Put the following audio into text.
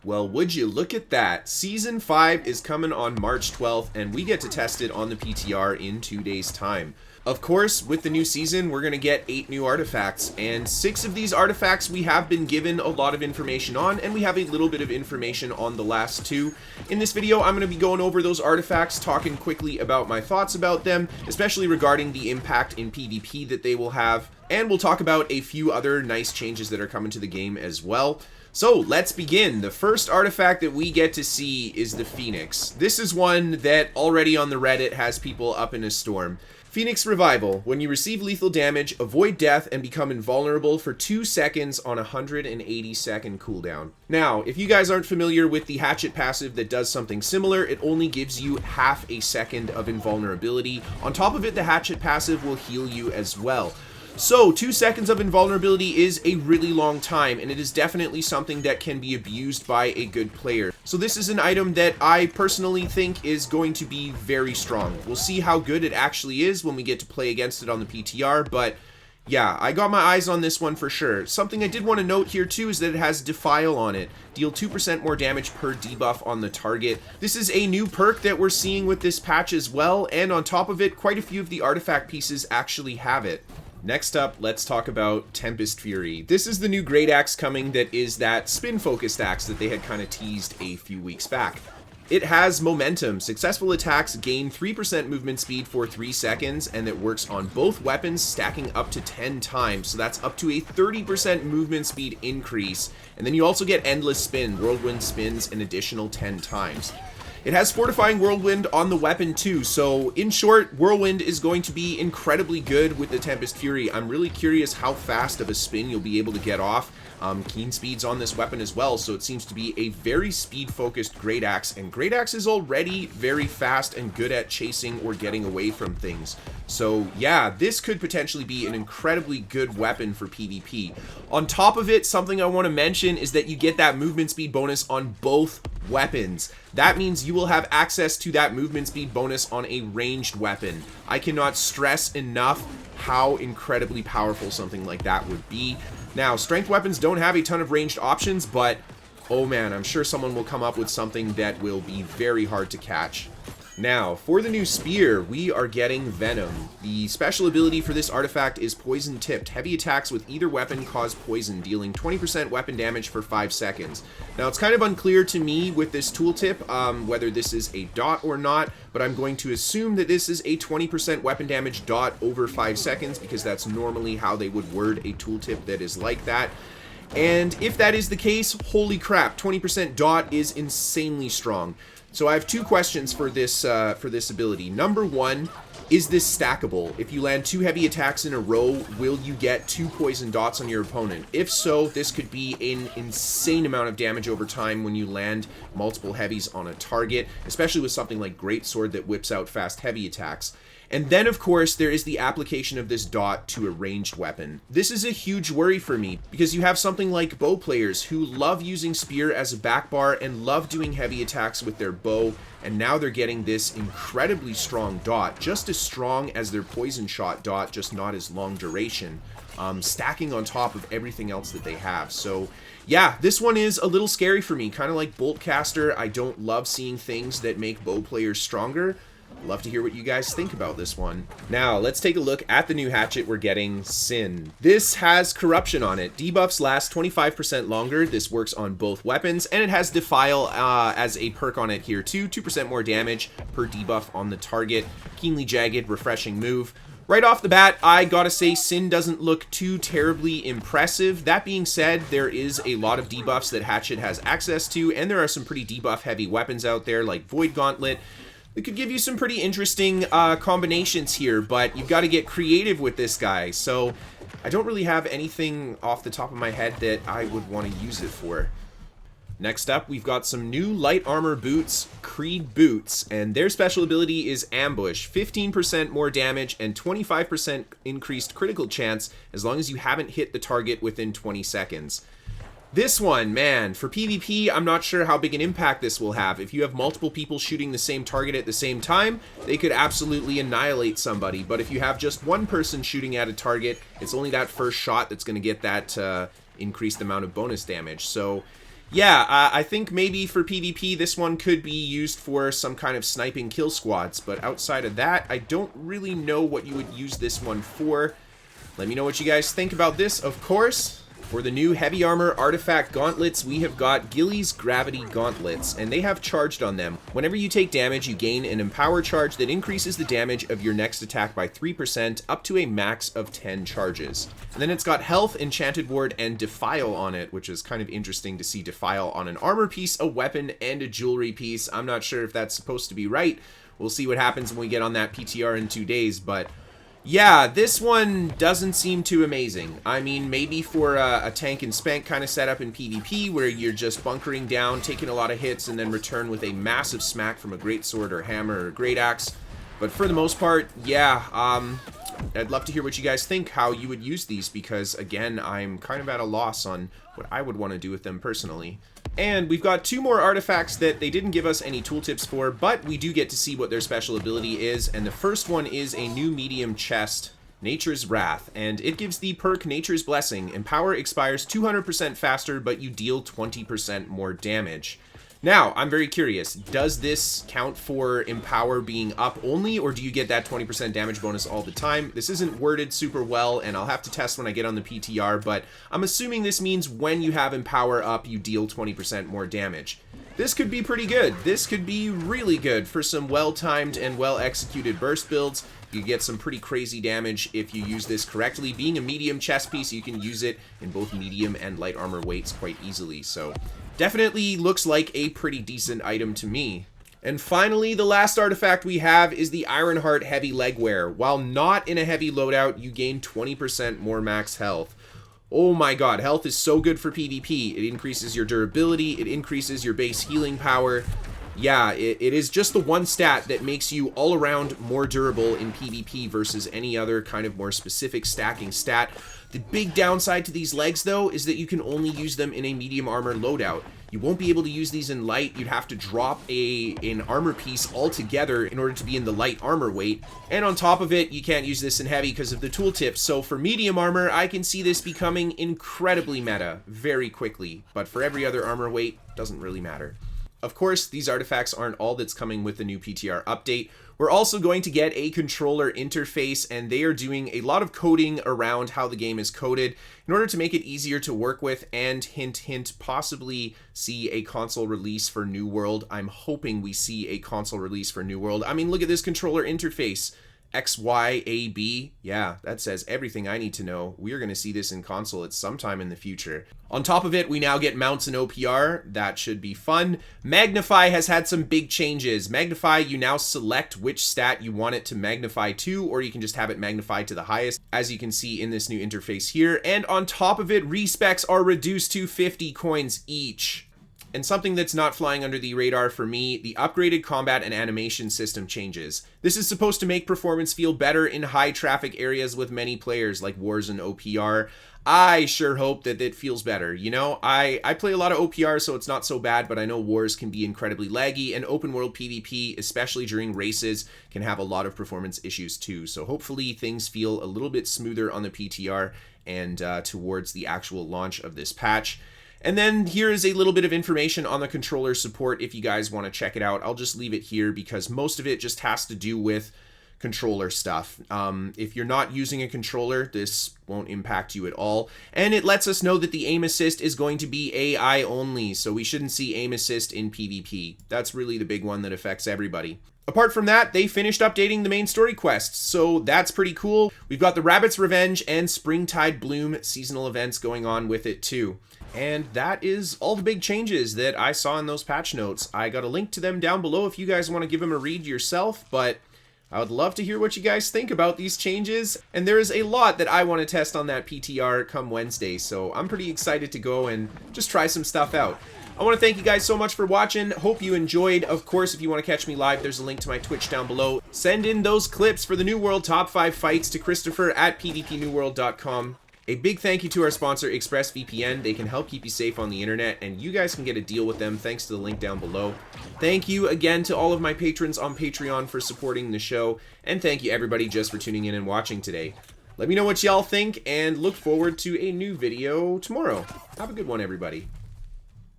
Well, would you look at that? Season 5 is coming on March 12th, and we get to test it on the PTR in 2 days' time. Of course, with the new season, we're going to get 8 new artifacts, and 6 of these artifacts we have been given a lot of information on, and we have a little bit of information on the last 2. In this video, I'm going to be going over those artifacts, talking quickly about my thoughts about them, especially regarding the impact in PvP that they will have, and we'll talk about a few other nice changes that are coming to the game as well. So let's begin. The first artifact that we get to see is the Phoenix. This is one that already on the Reddit has people up in a storm. Phoenix Revival. When you receive lethal damage, avoid death and become invulnerable for 2 seconds on a 180-second cooldown. Now, if you guys aren't familiar with the Hatchet passive that does something similar, it only gives you half a second of invulnerability. On top of it, the Hatchet passive will heal you as well. So, 2 seconds of invulnerability is a really long time, and it is definitely something that can be abused by a good player. So this is an item that I personally think is going to be very strong. We'll see how good it actually is when we get to play against it on the PTR, but yeah, I got my eyes on this one for sure. Something I did want to note here too is that it has Defile on it. Deal 2% more damage per debuff on the target. This is a new perk that we're seeing with this patch as well, and on top of it, quite a few of the artifact pieces actually have it. Next up, let's talk about Tempest Fury. This is the new Great Axe coming that is that spin-focused axe that they had kind of teased a few weeks back. It has momentum. Successful attacks gain 3% movement speed for 3 seconds, and it works on both weapons, stacking up to 10 times. So that's up to a 30% movement speed increase. And then you also get Endless Spin. Whirlwind spins an additional 10 times. It has Fortifying Whirlwind on the weapon too, so in short, Whirlwind is going to be incredibly good with the Tempest Fury. I'm really curious how fast of a spin you'll be able to get off. Keen speed's on this weapon as well, so it seems to be a very speed-focused Great Axe, and Great Axe is already very fast and good at chasing or getting away from things. So yeah, this could potentially be an incredibly good weapon for PvP. On top of it, something I want to mention is that you get that movement speed bonus on both weapons. That means you will have access to that movement speed bonus on a ranged weapon. I cannot stress enough how incredibly powerful something like that would be. Now, strength weapons don't have a ton of ranged options, but oh man, I'm sure someone will come up with something that will be very hard to catch. Now, for the new spear, we are getting Venom. The special ability for this artifact is Poison Tipped. Heavy attacks with either weapon cause poison, dealing 20% weapon damage for 5 seconds. Now, it's kind of unclear to me with this tooltip whether this is a dot or not, but I'm going to assume that this is a 20% weapon damage dot over 5 seconds, because that's normally how they would word a tooltip that is like that. And if that is the case, holy crap, 20% dot is insanely strong. So I have 2 questions for this ability. Number 1, is this stackable? If you land 2 heavy attacks in a row, will you get 2 poison dots on your opponent? If so, this could be an insane amount of damage over time when you land multiple heavies on a target, especially with something like Greatsword that whips out fast heavy attacks. And then, of course, there is the application of this dot to a ranged weapon. This is a huge worry for me, because you have something like bow players who love using spear as a back bar and love doing heavy attacks with their bow, and now they're getting this incredibly strong dot, just as strong as their poison shot dot, just not as long duration, stacking on top of everything else that they have. So yeah, this one is a little scary for me, kind of like Boltcaster. I don't love seeing things that make bow players stronger. Love to hear what you guys think about this one. Now, let's take a look at the new hatchet we're getting, Sin. This has Corruption on it. Debuffs last 25% longer. This works on both weapons, and it has Defile as a perk on it here too. 2% more damage per debuff on the target. Keenly Jagged, refreshing move. Right off the bat, I gotta say Sin doesn't look too terribly impressive. That being said, there is a lot of debuffs that Hatchet has access to, and there are some pretty debuff heavy weapons out there like Void Gauntlet. It could give you some pretty interesting combinations here, but you've got to get creative with this guy. So I don't really have anything off the top of my head that I would want to use it for. Next up, we've got some new light armor boots, Creed Boots, and their special ability is Ambush. 15% more damage and 25% increased critical chance as long as you haven't hit the target within 20 seconds. This one, man, for PvP, I'm not sure how big an impact this will have. If you have multiple people shooting the same target at the same time, they could absolutely annihilate somebody. But if you have just one person shooting at a target, it's only that first shot that's going to get that increased amount of bonus damage. So Yeah, I think maybe for PvP, this one could be used for some kind of sniping kill squads, but outside of that, I don't really know what you would use this one for. Let me know what you guys think about this, of course. For the new Heavy Armor Artifact Gauntlets, we have got Gilly's Gravity Gauntlets, and they have charged on them. Whenever you take damage, you gain an Empower charge that increases the damage of your next attack by 3%, up to a max of 10 charges. And then it's got Health, Enchanted Ward, and Defile on it, which is kind of interesting to see Defile on an armor piece, a weapon, and a jewelry piece. I'm not sure if that's supposed to be right. We'll see what happens when we get on that PTR in 2 days, but yeah, this one doesn't seem too amazing. I mean, maybe for a tank and spank kind of setup in PvP where you're just bunkering down, taking a lot of hits, and then return with a massive smack from a great sword or hammer or great axe. But for the most part, yeah, I'd love to hear what you guys think, how you would use these, because again, I'm kind of at a loss on what I would want to do with them personally. And we've got 2 more artifacts that they didn't give us any tooltips for, but we do get to see what their special ability is, and the first one is a new medium chest, Nature's Wrath, and it gives the perk Nature's Blessing. Empower expires 200% faster, but you deal 20% more damage. Now, I'm very curious, does this count for Empower being up only, or do you get that 20% damage bonus all the time? This isn't worded super well, and I'll have to test when I get on the PTR, but I'm assuming this means when you have Empower up, you deal 20% more damage. This could be pretty good. This could be really good for some well-timed and well-executed burst builds. You get some pretty crazy damage if you use this correctly. Being a medium chest piece, you can use it in both medium and light armor weights quite easily, so definitely looks like a pretty decent item to me. And finally, the last artifact we have is the Ironheart Heavy Legwear. While not in a heavy loadout, you gain 20% more max health. Oh my god, health is so good for PvP. It increases your durability, it increases your base healing power. Yeah, it is just the one stat that makes you all around more durable in PvP versus any other kind of more specific stacking stat. The big downside to these legs, though, is that you can only use them in a medium armor loadout. You won't be able to use these in light. You'd have to drop an armor piece altogether in order to be in the light armor weight. And on top of it, you can't use this in heavy because of the tooltips. So for medium armor, I can see this becoming incredibly meta very quickly. But for every other armor weight, doesn't really matter. Of course, these artifacts aren't all that's coming with the new PTR update. We're also going to get a controller interface, and they are doing a lot of coding around how the game is coded in order to make it easier to work with and, hint, hint, possibly see a console release for New World. I'm hoping we see a console release for New World. I mean, look at this controller interface. X, Y, A, B. Yeah, that says everything I need to know. We are going to see this in console at some time in the future. On top of it, we now get mounts and OPR. That should be fun. Magnify has had some big changes. Magnify, you now select which stat you want it to magnify to, or you can just have it magnify to the highest, as you can see in this new interface here. And on top of it, respecs are reduced to 50 coins each. And something that's not flying under the radar for me, the upgraded combat and animation system changes. This is supposed to make performance feel better in high traffic areas with many players like Wars and OPR. I sure hope that it feels better. You know, I play a lot of OPR, so it's not so bad, but I know Wars can be incredibly laggy, and open world PvP, especially during races, can have a lot of performance issues too. So hopefully things feel a little bit smoother on the PTR and towards the actual launch of this patch. And then here is a little bit of information on the controller support if you guys want to check it out. I'll just leave it here because most of it just has to do with controller stuff. If you're not using a controller, this won't impact you at all. And it lets us know that the aim assist is going to be AI only, so we shouldn't see aim assist in PvP. That's really the big one that affects everybody. Apart from that, they finished updating the main story quests, so that's pretty cool. We've got the Rabbit's Revenge and Springtide Bloom seasonal events going on with it too. And that is all the big changes that I saw in those patch notes. I got a link to them down below if you guys want to give them a read yourself, but I would love to hear what you guys think about these changes. And there is a lot that I want to test on that PTR come Wednesday, so I'm pretty excited to go and just try some stuff out. I want to thank you guys so much for watching. Hope you enjoyed. Of course, if you want to catch me live, there's a link to my Twitch down below. Send in those clips for the New World Top 5 fights to Kristofer at pvpnewworld.com. A big thank you to our sponsor, ExpressVPN. They can help keep you safe on the internet, and you guys can get a deal with them thanks to the link down below. Thank you again to all of my patrons on Patreon for supporting the show, and thank you everybody just for tuning in and watching today. Let me know what y'all think, and look forward to a new video tomorrow. Have a good one, everybody.